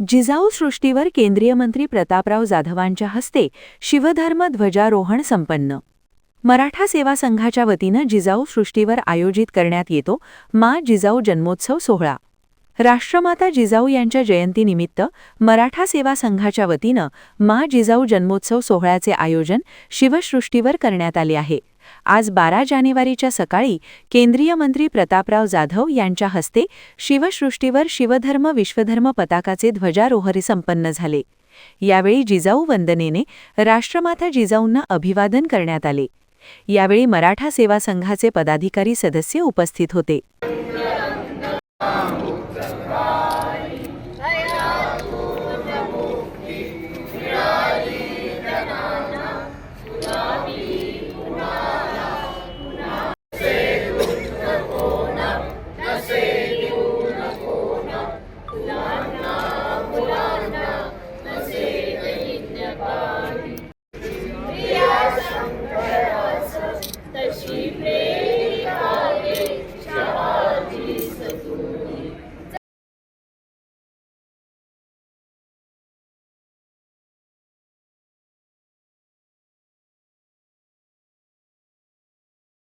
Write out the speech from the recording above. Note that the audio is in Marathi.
जिजाऊ सृष्टीवर केंद्रीय मंत्री प्रतापराव जाधवांच्या हस्ते शिवधर्म ध्वजारोहण संपन्न. मराठा सेवा संघाच्या वतीनं जिजाऊ सृष्टीवर आयोजित करण्यात येतो मा जिजाऊ जन्मोत्सव सोहळा. राष्ट्रमाता जिजाऊ यांच्या जयंतीनिमित्त मराठा सेवा संघाच्या वतीनं मा जिजाऊ जन्मोत्सव सोहळ्याचे आयोजन शिवसृष्टीवर करण्यात आले आहे. आज 12 जानेवारीच्या सकाळी केंद्रीय मंत्री प्रतापराव जाधव यांच्या हस्ते शिवसृष्टीवर शिवधर्म विश्वधर्म पताकाचे ध्वजारोहण संपन्न झाले. यावेळी जिजाऊ वंदनेने राष्ट्रमाता जिजाऊंना अभिवादन करण्यात आले. यावेळी मराठा सेवा संघाचे पदाधिकारी सदस्य उपस्थित होते.